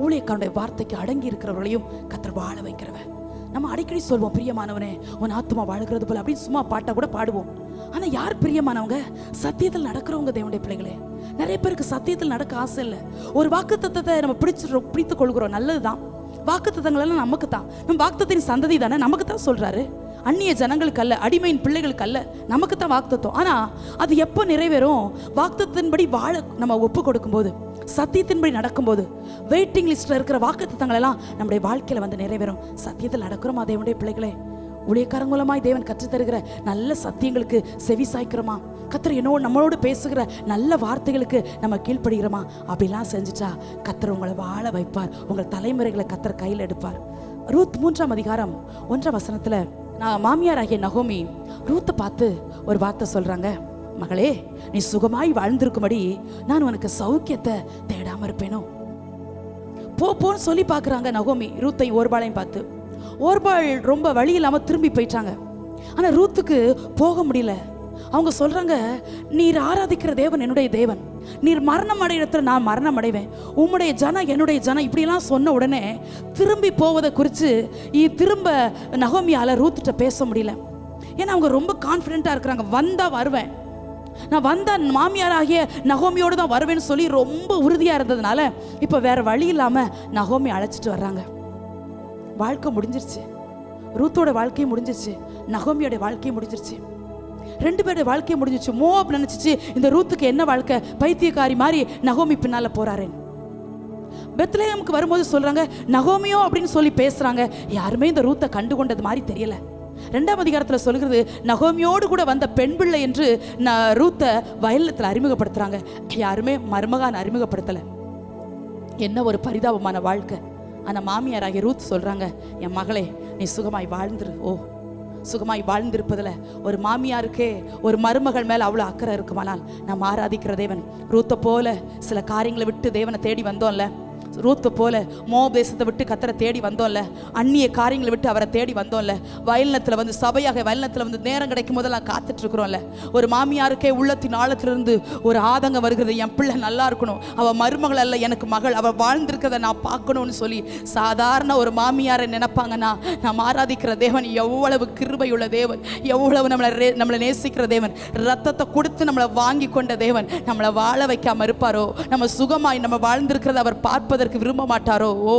ஊழியக்காரனுடைய வார்த்தைக்கு அடங்கி இருக்கிறவர்களையும் கர்த்தர் வாழ வைக்கிறவர். நம்ம அடிக்கடி சொல்வோம், பிரியமானவனே உன் ஆத்துமா வாழ்கிறது போல அப்படின்னு சும்மா பாட்டா கூட பாடுவோம். ஆனா யார் பிரியமானவங்க? சத்தியத்தில் நடக்கிறவங்க தேவனுடைய பிள்ளைகளே. நிறைய பேருக்கு சத்தியத்தில் நடக்க ஆசை இல்லை. ஒரு வாக்குத்தத்தத்தை நம்ம பிடித்துக் கொள்கிறோம், நல்லதுதான். வாக்குத்தத்தங்கள் நமக்கு தான், நம்ம வாக்குத்தத்தின் சந்ததி தானே, நமக்கு தான் சொல்றாரு. அந்நிய ஜனங்களுக்கு அல்ல, அடிமையின் பிள்ளைகளுக்கு அல்ல, நமக்கு தான் வாக்குத்தத்தம். ஆனா அது எப்போ நிறைவேறும்? வாக்குத்தத்தின்படி வாழ நம்ம ஒப்பு கொடுக்கும்போது, சத்தியத்தின்படி நடக்கும்போது, வெயிட்டிங் லிஸ்ட்ல இருக்கிற வாக்குத்தத்தங்கள் எல்லாம் நம்முடைய வாழ்க்கையில வந்து நிறைவேறும். சத்தியத்தில் நடக்கிறோமா தேவனுடைய பிள்ளைகளே? ஊழியக்காரங்க மூலமாய் தேவன் கற்றுத் தருகிற நல்ல சத்தியங்களுக்கு செவி சாய்க்கிறோமா? கர்த்தர் நம்மளோடு பேசுகிற நல்ல வார்த்தைகளுக்கு நம்ம கீழ்ப்படுகிறோமா? அப்படிலாம் செஞ்சுட்டா கர்த்தர் உங்களை வாழ வைப்பார். உங்கள் தலைமுறைகளை கர்த்தர் கையில் எடுப்பார். ரூத் 3ஆம் அதிகாரம் 1ஆம் வசனத்துல நான் மாமியாராகிய நகோமி ரூத்தை பார்த்து ஒரு வார்த்தை சொல்றாங்க, மகளே நீ சுகமாய் வாழ்ந்திருக்கும்படி நான் உனக்கு சௌக்கியத்தை தேடாம இருப்பேனோ? போன்னு சொல்லி பார்க்குறாங்க நகோமி ரூத்தை ஓர்பாளையும் பார்த்து. ஓர்பாள் ரொம்ப வழி இல்லாமல் திரும்பி போயிட்டாங்க. ஆனால் ரூத்துக்கு போக முடியல. அவங்க சொல்றாங்க, நீர் ஆராதிக்கிற தேவன் என்னுடைய தேவன், நீர் மரணம் அடையிறதுல நான் மரணம் அடைவேன், உம்முடைய ஜனம் என்னுடைய ஜனம், இப்படிலாம் சொன்ன உடனே திரும்பி போவதை குறித்து திரும்ப நகோமியால் ரூத்துட்ட பேச முடியல. ஏன்னா அவங்க ரொம்ப கான்ஃபிடென்ட்டாக இருக்கிறாங்க, வந்தா வருவேன், நான் வந்தா மாமியாராகிய நகோமியோடு தான் வருவேன்னு சொல்லி ரொம்ப உறுதியாக இருந்ததுனால இப்போ வேற வழி இல்லாமல் நகோமி அழைச்சிட்டு வர்றாங்க. வாழ்க்கை முடிஞ்சிருச்சு, ரூத்தோட வாழ்க்கையும் முடிஞ்சிருச்சு, நகோமியோட வாழ்க்கையும் முடிஞ்சிருச்சு, 2 பேருடைய வாழ்க்கையும் முடிஞ்சிருச்சு. மோவாப் நினைச்சிச்சு இந்த ரூத்துக்கு என்ன வாழ்க்கை, பைத்தியக்காரி மாதிரி நகோமி பின்னால போறாரு. பெத்லெஹேமுக்கு வரும்போது சொல்றாங்க நகோமியோ அப்படின்னு சொல்லி பேசுறாங்க. யாருமே இந்த ரூத்தை கண்டுகொண்டது மாதிரி தெரியல. 2ஆம் அதிகாரத்தில் சொல்கிறது, நகோமியோடு கூட வந்த பெண் பிள்ளை என்று ரூத்தை வயலத்தில் அறிமுகப்படுத்துறாங்க. யாருமே மருமகான் அறிமுகப்படுத்தலை. என்ன ஒரு பரிதாபமான வாழ்க்கை. அந்த மாமியாராகிய ரூத் சொல்றாங்க, என் மகளே நீ சுகமாய் வாழ்ந்துரு. ஓ, சுகமாய் வாழ்ந்திருப்பதில் ஒரு மாமியாருக்கே ஒரு மருமகள் மேல அவ்வளவு அக்கறை இருக்குமானால் நம்ம ஆராதிக்கிற தேவன், ரூத்தை போல சில காரியங்களை விட்டு தேவனை தேடி வந்தோம்ல, ரூத்தை போல மோவாப் தேசத்தை விட்டு கர்த்தரை தேடி வந்தோம்ல, அந்நிய காரியங்களை விட்டு அவரை தேடி வந்தோம்ல, வயல்நத்தில் வந்து சபையாக வயல்நத்தில் வந்து நேரம் கிடைக்கும் போதெல்லாம் காத்துட்டு இருக்கிறோம்ல. ஒரு மாமியாருக்கே உள்ளத்தின் ஆழத்திலிருந்து ஒரு ஆதங்கம் வருகிறது, என் பிள்ளை நல்லா இருக்கணும், அவள் மருமகள் அல்ல எனக்கு மகள், அவள் வாழ்ந்திருக்கிறத நான் பார்க்கணும்னு சொல்லி சாதாரண ஒரு மாமியாரை நினைப்பாங்கன்னா, நாம் ஆராதிக்கிற தேவன் எவ்வளவு கிருபையுள்ள தேவன், எவ்வளவு நம்மளை நேசிக்கிற தேவன், ரத்தத்தை கொடுத்து நம்மளை வாங்கி கொண்ட தேவன் நம்மளை வாழ வைக்காம இருப்பாரோ? நம்ம சுகமாய் நம்ம வாழ்ந்திருக்கிறத அவர் பார்ப்பதற்கு விரும்ப மாட்டாரோ? ஓ,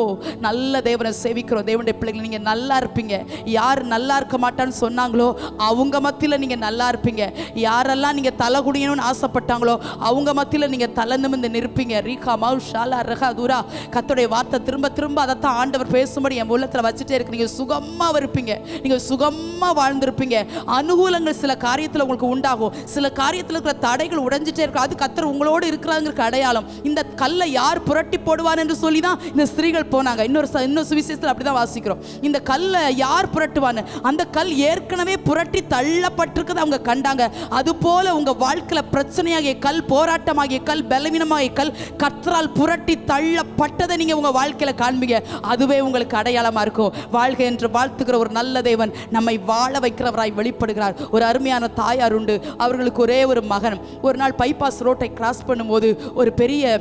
நல்ல தேவனை சேவிக்கிறோம். தேவனுடைய பிள்ளைகள், நீங்க நல்லா இருப்பீங்க. யார் நல்லா இருக்க மாட்டான்னு சொன்னாங்களோ அவங்க மத்தியில் நீங்க நல்லா இருப்பீங்க. யாரெல்லாம் நீங்க தலை குடியணும்னு ஆசைப்பட்டாங்களோ அவங்க மத்தியில் நீங்க தலை நிமிர்ந்து நிற்பீங்க. ரீகா மவு ஷாலா ரஹா தூரா. கர்த்தருடைய வார்த்தை திரும்ப திரும்ப அதைத்தான் ஆண்டவர் பேசும்படி என் உள்ளத்துல வச்சுட்டே இருக்கு. நீங்க சுகமா இருப்பீங்க, நீங்க சுகமா வாழ்ந்திருப்பீங்க. அனுகூலங்கள் சில காரியத்தில் உங்களுக்கு உண்டாகும், சில காரியத்தில் இருக்கிற தடைகள் உடைஞ்சிட்டே இருக்கும். அது கர்த்தர் உங்களோடு இருக்கிறாங்க அடையாளம். இந்த கல்லை யார் புரட்டி போடுவார் என்று சொல்லி தான் இந்த ஸ்திரீகள் போனாங்க. இன்னொரு சுவிசேஷத்தில் அப்படிதான் வாசிக்கிறோம். இந்த கல்லை யார் புரட்டுவான்னு, அந்த கல் ஏற்கனவே புரட்டி தள்ளப்பட்டிருக்கிறத அவங்க கண்டாங்க. அது போல உங்க வாழ்க்கையில பிரச்சனையாகிய கல், போராட்டமாகிய கல், பலவீனமாகிய கல் கர்த்தரால் புரட்டி தள்ளப்பட்டதை நீங்க உங்க வாழ்க்கையில காண்பீங்க. அதுவே உங்களுக்கு அடையாளமா இருக்கும். வாழ்க என்று வாழ்த்துகிற ஒரு நல்ல தேவன் நம்மை வாழ வைக்கிறவராய் வெளிப்படுகிறார். ஒரு அருமையான தாயார் உண்டு, அவர்களுக்கு ஒரே ஒரு மகன். ஒரு நாள் பைபாஸ் ரோட்டை கிராஸ் பண்ணும்போது ஒரு பெரிய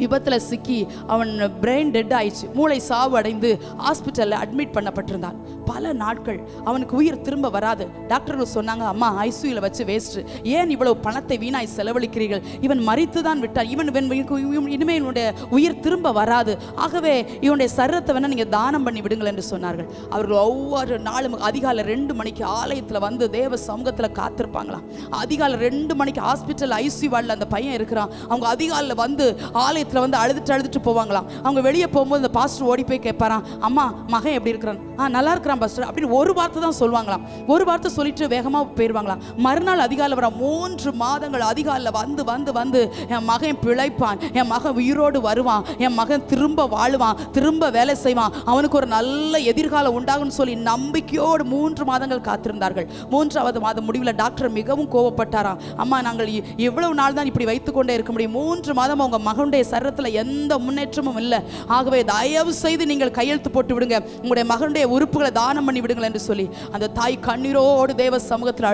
விபத்தில் சிக்கி அவன் பிரெயின் டெட் ஆயிடுச்சு, மூளை சாவு அடைந்து ஹாஸ்பிட்டலில் அட்மிட் பண்ணப்பட்டிருந்தான். பல நாட்கள் அவனுக்கு உயிர் திரும்ப வராது. டாக்டர்கள் சொன்னாங்க, அம்மா ஐசியூவில் வச்சு வேஸ்ட்டு, ஏன் இவ்வளவு பணத்தை வீணாய் செலவழிக்கிறீர்கள், இவன் மரித்து தான் விட்டான், இனிமேல் இவனுடைய உயிர் திரும்ப வராது, ஆகவே இவனுடைய சரீரத்தை வேணால் நீங்கள் தானம் பண்ணி விடுங்கள் என்று சொன்னார்கள். அவர்கள் ஒவ்வொரு நாளும் அதிகாலை 2 மணிக்கு ஆலயத்தில் வந்து தேவ சமூகத்தில் காத்திருப்பாங்களாம். அதிகாலை 2 மணிக்கு ஹாஸ்பிட்டல் ஐசியூ வார்டில் அந்த பையன் இருக்கிறான். அவங்க அதிகாலையில் வந்து ஆலயத்தில் வந்து அழுதுட்டு போவாங்களாம். அவங்க வெளியே போகும்போது இந்த பாஸ்டர் ஓடி போய் கேட்பாராம், அம்மா மகன் எப்படி இருக்கிறான்? நல்லா இருக்கிறான் பாஸ்டர் அப்படின்னு ஒரு வார்த்தை தான் சொல்லுவாங்களாம். ஒரு வார்த்தை சொல்லிட்டு வேகமாக போயிடுவாங்களாம். மறுநாள் அதிகாலை வர 3 மாதங்கள் அதிகாலையில் வந்து வந்து வந்து என் மகன் பிழைப்பான், என் மகன் உயிரோடு வருவான், என் மகன் திரும்ப வாழுவான், திரும்ப வேலை செய்வான், அவனுக்கு ஒரு நல்ல எதிர்காலம் உண்டாகும்னு சொல்லி நம்பிக்கையோடு 3 மாதங்கள் காத்திருந்தார்கள். 3வது மாதம் முடிவில் டாக்டர் மிகவும் கோபப்பட்டாராம். அம்மா, நாங்கள் எவ்வளவு நாள் தான் இப்படி வைத்துக்கொண்டே இருக்க முடியும்? 3 மாதம் அவங்க மகனுடைய சரீரத்தில் எந்த முன்னேற்றமும் இல்லை, ஆகவே தயவு செய்து நீங்கள் கையெழுத்து போட்டு விடுங்க, உங்களுடைய மகனுடைய உறுப்புகளை தானம் பண்ணி விடுங்கள் என்று சொல்லி அந்த தாய் கண்ணீரோடு தேவ சமூகத்தில்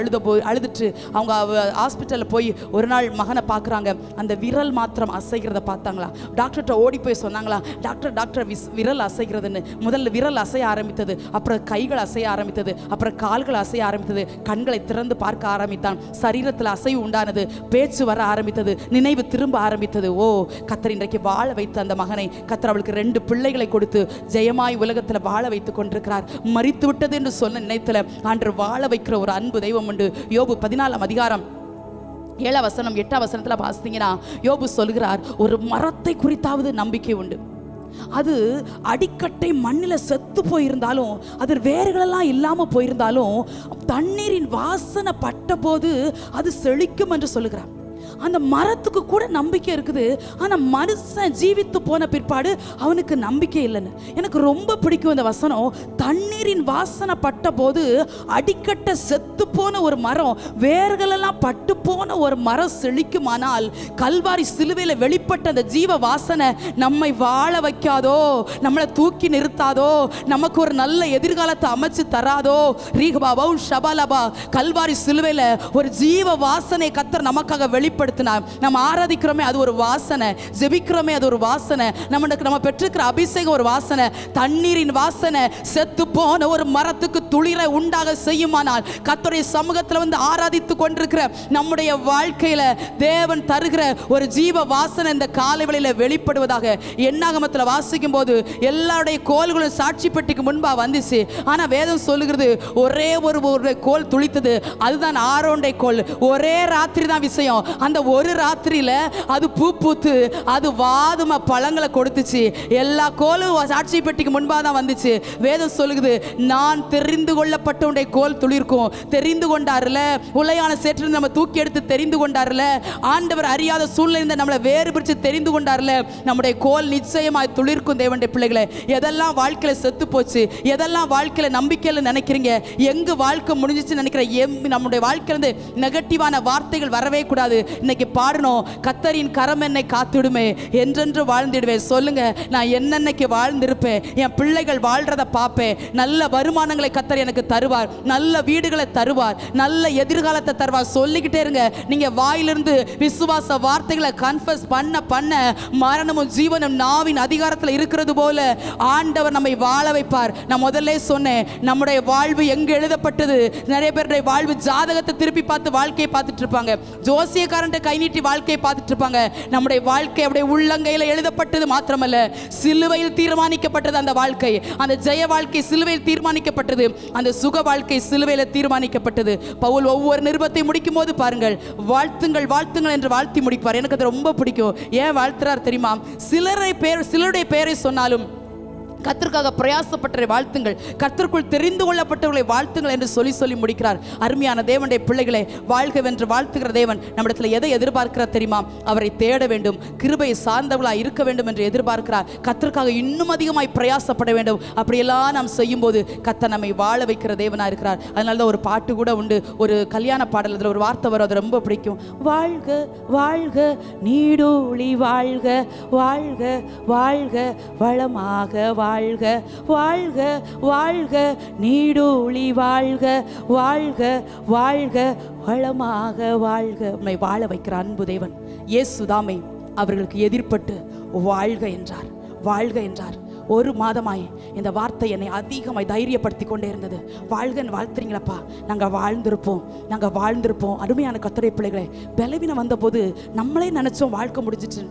அழுதுட்டு அவங்க ஹாஸ்பிட்டலில் போய் ஒரு நாள் மகனை பார்க்குறாங்க. அந்த விரல் மாத்திரம் அசைகிறத பார்த்தாங்களா. டாக்டர்கிட்ட ஓடி போய் சொன்னாங்களா, டாக்டர் விரல் அசைகிறதுன்னு. முதல்ல விரல் அசைய ஆரம்பித்தது, அப்புறம் கைகள் அசைய ஆரம்பித்தது, அப்புறம் கால்கள் அசைய ஆரம்பித்தது, கண்களை திறந்து பார்க்க ஆரம்பித்தான், சரீரத்தில் அசைவு உண்டானது, பேச்சு வர ஆரம்பித்தது, நினைவு திரும்ப ஆரம்பித்தது. ஓ, கர்த்தர் இன்றைக்கு வாழ வைத்த அந்த மகனை கர்த்தர் அவளுக்கு 2 பிள்ளைகளை கொடுத்து ஜெயமாய் உலகத்தில் வாழ வைத்துக் கொண்டிருக்கிறார். மரித்து விட்டது என்று சொன்ன நினைத்துல ஆண்டவர் வாழ வைக்கிற ஒரு அன்பு தெய்வம் உண்டு. யோபு 14 அதிகாரம் 7 வசனம் 8 வசனத்தில் பார்த்தீங்கன்னா யோபு சொல்கிறார், ஒரு மரத்தை குறித்தாவது நம்பிக்கை உண்டு, அது அடிக்கட்டை மண்ணில் செத்து போயிருந்தாலும், அது வேர்களெல்லாம் இல்லாமல் போயிருந்தாலும், தண்ணீரின் வாசனை பட்ட போது அது செழிக்கும் என்று சொல்லுகிறார். அந்த மரத்துக்கு கூட நம்பிக்கை இருக்குது, ஆனால் மனுஷன் ஜீவித்து போன பிற்பாடு அவனுக்கு நம்பிக்கை இல்லைன்னு. எனக்கு ரொம்ப பிடிக்கும் இந்த வசனம். தண்ணீரின் வாசனை பட்ட போது அடிக்கட்ட செத்து போன ஒரு மரம், வேர்களெல்லாம் பட்டு போன ஒரு மரம் செழிக்குமானால், கல்வாரி சிலுவையில் வெளிப்பட்ட அந்த ஜீவ வாசனை நம்மை வாழ வைக்காதோ, நம்மளை தூக்கி நிறுத்தாதோ, நமக்கு ஒரு நல்ல எதிர்காலத்தை அமைச்சு தராதோ? ரீகபாபா ஷபாலபா, கல்வாரி சிலுவையில் ஒரு ஜீவ வாசனை கர்த்தர் நமக்காக வெளிப்படுத்தினார். நம்ம ஆராதிக்கிறோமே அது ஒரு வாசனை, ஜெபிக்கிறோமே அது ஒரு வாசனை, நம்ம பெற்றிருக்கிற அபிஷேகம் ஒரு வாசனை. தண்ணீரின் வாசனை செத்து போன ஒரு மரத்துக்கு துளிரை உண்டாக செய்யுமானால், கர்த்தருடைய சமூகத்தில் வந்து ஆராதித்து கொண்டிருக்கிற நம்முடைய வாழ்க்கையில தேவன் தருகிற ஒரு ஜீவ வாசனை இந்த காலைவெளியில வெளிப்படுவதாக என்னாகமத்தில் வாசிக்கும் போது எல்லாருடைய கோல்களும் சாட்சி பெட்டிக்கு முன்பா வந்துச்சு. ஆனா வேதம் சொல்லுகிறது ஒரே ஒரு கோல் துளித்தது, அதுதான் ஆரோனுடைய கோல். ஒரே ராத்திரி தான் விஷயம். அந்த அந்த ஒரு ராத்திரியில அது பூ பூத்து அது வாதும பழங்களை கொடுத்துச்சு. எல்லா கோலும் சாட்சி பெட்டிக்கு முன்பாக தான் வந்துச்சு. வேதம் சொல்லுது, நான் தெரிந்து கொள்ளப்பட்டவனுடைய கோல் துளிர்க்கும். தெரிந்து கொண்டாருல, உலையான சேற்றிலிருந்து நம்ம தூக்கி எடுத்து தெரிந்து கொண்டாருல, ஆண்டவர் அறியாத சூழ்நிலை நம்மளை வேறு பிரித்து தெரிந்து கொண்டாருல, நம்முடைய கோல் நிச்சயமாய் துளிர்க்கும். தேவனுடைய பிள்ளைகளை, எதெல்லாம் வாழ்க்கையில செத்து போச்சு, எதெல்லாம் வாழ்க்கையில நம்பிக்கையில நினைக்கிறீங்க, எங்கு வாழ்க்கை முடிஞ்சிச்சு நினைக்கிற, நம்முடைய வாழ்க்கையிலிருந்து நெகட்டிவான வார்த்தைகள் வரவே கூடாது. இன்னைக்கு பாடணும், கர்த்தரின் கரம் என்னை காத்துடுமே, என்றென்று வாழ்ந்திடுவேன். சொல்லுங்க, நான் என்னன்னைக்கு வாழ்ந்திருப்பேன், என் பிள்ளைகள் வாழ்றத பார்ப்பேன், நல்ல வருமானங்களை கர்த்தர் எனக்கு தருவார், நல்ல வீடுகளை தருவார், நல்ல எதிர்காலத்தை தருவார். சொல்லிக்கிட்டே இருங்க. நீங்க வாயிலிருந்து விசுவாச வார்த்தைகளை கன்ஃபஸ் பண்ண பண்ண மரணமும் ஜீவனும் நாவின் அதிகாரத்தில் இருக்கிறது போல ஆண்டவர் நம்மை வாழ வைப்பார். நான் முதல்ல சொன்னேன், நம்முடைய வாழ்வு எங்கு எழுதப்பட்டது. நிறைய பேருடைய வாழ்வு ஜாதகத்தை திருப்பி பார்த்து வாழ்க்கையை பார்த்துட்டு இருப்பாங்க, ஜோசியக்காரன் கை நீட்டி வாழ்க்கையை பார்த்துட்டு இருப்பாங்க. நம்முடைய வாழ்க்கை அப்படியே உள்ளங்கையில் எழுதப்பட்டது மாத்திரமல்ல, சிலுவையில் தீர்மானிக்கப்பட்டது. அந்த வாழ்க்கை, அந்த ஜெய வாழ்க்கை சிலுவையில் தீர்மானிக்கப்பட்டது, அந்த சுக வாழ்க்கை சிலுவையில் தீர்மானிக்கப்பட்டது. பவுல் ஒவ்வொரு நிருபத்தை முடிக்கும் போது பாருங்கள், வாழ்த்துங்கள் வாழ்த்துங்கள் என்று வாழ்த்தி முடிப்பார். எனக்கு அது ரொம்ப பிடிக்கும். ஏன் வாழ்த்துறார் தெரியுமா? சிலருடைய பெயரை சொன்னாலும் கர்த்தருக்காக பிரயாசப்பட்ட வாழ்த்துங்கள், கர்த்தருக்குள் தெரிந்து கொள்ளப்பட்டவர்களை வாழ்த்துங்கள் என்று சொல்லி சொல்லி முடிக்கிறார். அருமையான தேவனுடைய பிள்ளைகளை, வாழ்கவென்று வாழ்த்துகிற தேவன் நம்மிடத்தில் எதை எதிர்பார்க்கிறார் தெரியுமா? அவரை தேட வேண்டும், கிருபையை சார்ந்தவளாக இருக்க வேண்டும் என்று எதிர்பார்க்கிறார். கர்த்தருக்காக இன்னும் அதிகமாய் பிரயாசப்பட வேண்டும். அப்படியெல்லாம் நாம் செய்யும் போது கர்த்தர் நம்மை வாழ வைக்கிற தேவனாக இருக்கிறார். அதனால தான் ஒரு பாட்டு கூட உண்டு, ஒரு கல்யாண பாடல், அதில் ஒரு வார்த்தை வரும், அது ரொம்ப பிடிக்கும். வாழ்க வாழ்க நீடூழி வாழ்க, வாழ்க வாழ்க வளமாக வாழ்க, வாழ்க வாழ்க நீடூழி வாழ்க, வாழ்க வாழ்க வளமாக வாழ்க. உம்மை வாழ வைக்கிற அன்பு தேவன் இயேசுதாமே அவர்களுக்கு எதிர்ப்பட்டு வாழ்க என்றார், வாழ்க என்றார். ஒரு மாதமாய் இந்த வார்த்தை என்னை அதிகமாய் தைரியப்படுத்தி கொண்டே இருந்தது. வாழ்கன்னு வாழ்த்துறீங்களப்பா, நாங்கள் வாழ்ந்திருப்போம், நாங்கள் வாழ்ந்திருப்போம். அருமையான கர்த்தருடைய பிள்ளைகளே, பலவீனம் வந்தபோது நம்மளே நினைச்சோம் வாழ்க்கை முடிஞ்சிட்டு.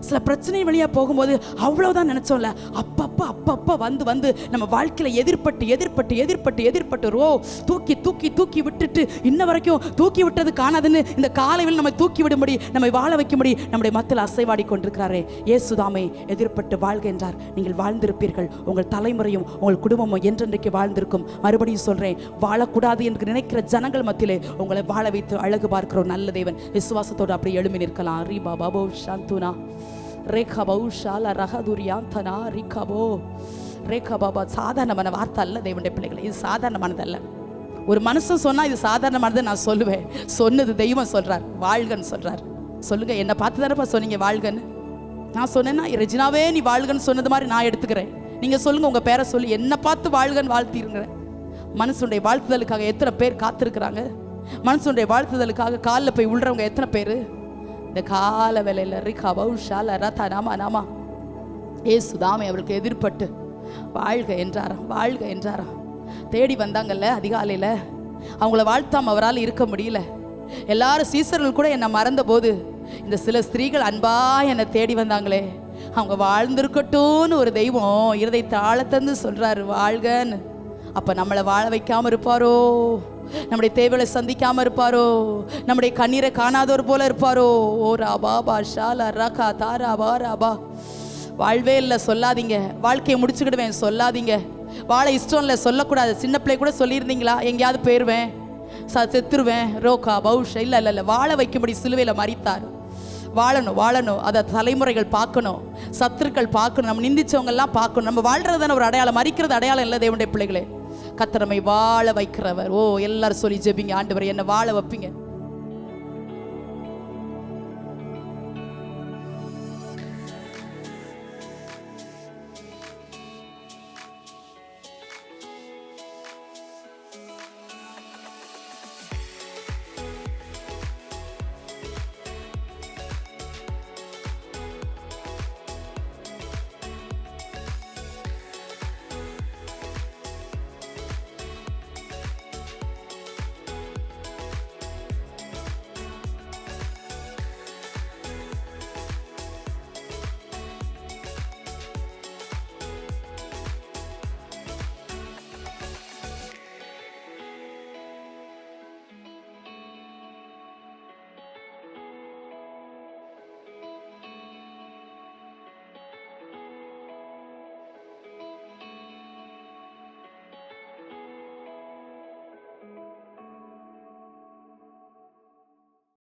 சில பிரச்சனை வழியாக போகும்போது அவ்வளோதான் நினச்சோம்ல, அப்பப்போ வந்து வந்து நம்ம வாழ்க்கையில் எதிர்பட்டு தூக்கி தூக்கி தூக்கி விட்டுட்டு இன்ன வரைக்கும் தூக்கி விட்டது காணாதுன்னு இந்த காலையில் நம்மை தூக்கி விடும்படி, நம்மை வாழ வைக்கும்படி நம்முடைய மத்தியில் அசைவாடி கொண்டிருக்கிறாரே. இயேசுதாமே எதிர்பட்டு வாழ்க என்றார். நீங்கள் வாழ்ந்திருப்பீர்கள், உங்கள் தலைமுறையும் உங்கள் குடும்பமும் என்றென்றைக்கு வாழ்ந்திருக்கும். மறுபடியும் சொல்கிறேன், வாழக்கூடாது என்று நினைக்கிற ஜனங்கள் மத்தியிலே உங்களை வாழ வைத்து அழகு பார்க்கிற ஒரு நல்ல தேவன். விசுவாசத்தோடு அப்படி எழுமி நிற்கலாம். ரீபா பாபோ சாந்துனா ரேகா பௌஷால ரகதுரியாந்தனா ரிகபோ ரேகா பாபா. சாதாரணமான வார்த்தை அல்ல தேவனுடைய பிள்ளைகளை, இது சாதாரணமானதல்ல. ஒரு மனுஷன் சொன்னா இது சாதாரணமானது நான் சொல்லுவேன், சொன்னது தெய்வம் சொல்றார், வாழ்கன்னு சொல்றார். சொல்லுங்க, என்னை பார்த்து தானப்பா சொன்னீங்க வாழ்கன்னு? நான் சொன்னேன்னா ரெஜினாவே நீ வாழ்கன்னு சொன்னது மாதிரி நான் எடுத்துக்கிறேன். நீங்க சொல்லுங்க, உங்க பேரை சொல்லி என்னை பார்த்து வாழ்கன்னு வாழ்த்திருங்க. மனுஷனுடைய வாழ்த்துதலுக்காக எத்தனை பேர் காத்திருக்கிறாங்க? மனுஷனுடைய வாழ்த்துதலுக்காக காலில் போய் விழுறவங்க எத்தனை பேர்? இந்த கால வேலையில் ரிகா பௌஷால ரதா நாமா நாமா ஏசுதாமே அவருக்கு எதிர்பட்டு வாழ்க என்றாராம், வாழ்க என்றாராம். தேடி வந்தாங்கல்ல அதிகாலையில், அவங்கள வாழ்த்தாம அவரால் இருக்க முடியல. எல்லாரும் சீசர்கள் கூட என்னை மறந்த போது இந்த சில ஸ்திரீகள் அன்பா என்னை தேடி வந்தாங்களே, அவங்க வாழ்ந்திருக்கட்டும்னு ஒரு தெய்வம் இருதயத்தை ஆழத்தந்து சொல்றாரு வாழ்கன்னு. அப்போ நம்மளை வாழ வைக்காமல் இருப்பாரோ? நம்முடைய தேவைகளை சந்திக்காமல் இருப்பாரோ? நம்முடைய கண்ணீரை காணாதவர் போல இருப்பாரோ? ஓ ராபா பாஷாலா ரகா தாரா பா ராபா. வாழ்வே இல்லை சொல்லாதீங்க, வாழ்க்கையை முடிச்சுக்கிடுவேன் சொல்லாதீங்க, வாழ இஷ்டம் இல்லை சொல்லக்கூடாது. சின்ன பிள்ளை கூட சொல்லியிருந்தீங்களா, எங்கேயாவது போயிடுவேன், செத்துருவேன், ரோகா பௌஷ. இல்லை இல்லை இல்லை, வாழ வைக்கும்படி சிலுவையில் மரித்தார். வாழணும் வாழணும், அதை தலைமுறைகள் பார்க்கணும், சத்துருக்கள் பார்க்கணும், நம்ம நிந்திச்சவங்கெல்லாம் பார்க்கணும். நம்ம வாழ்றது தானே ஒரு அடையாளம், மறிக்கிறது அடையாளம் இல்லை. தேவனுடைய பிள்ளைகளே, கர்த்தர் நம்மை வாழ வைக்கிறவர். ஓ எல்லாரும் சொல்லி ஜெபிங்க, ஆண்டவரே என்னை வாழ வைப்பீங்க.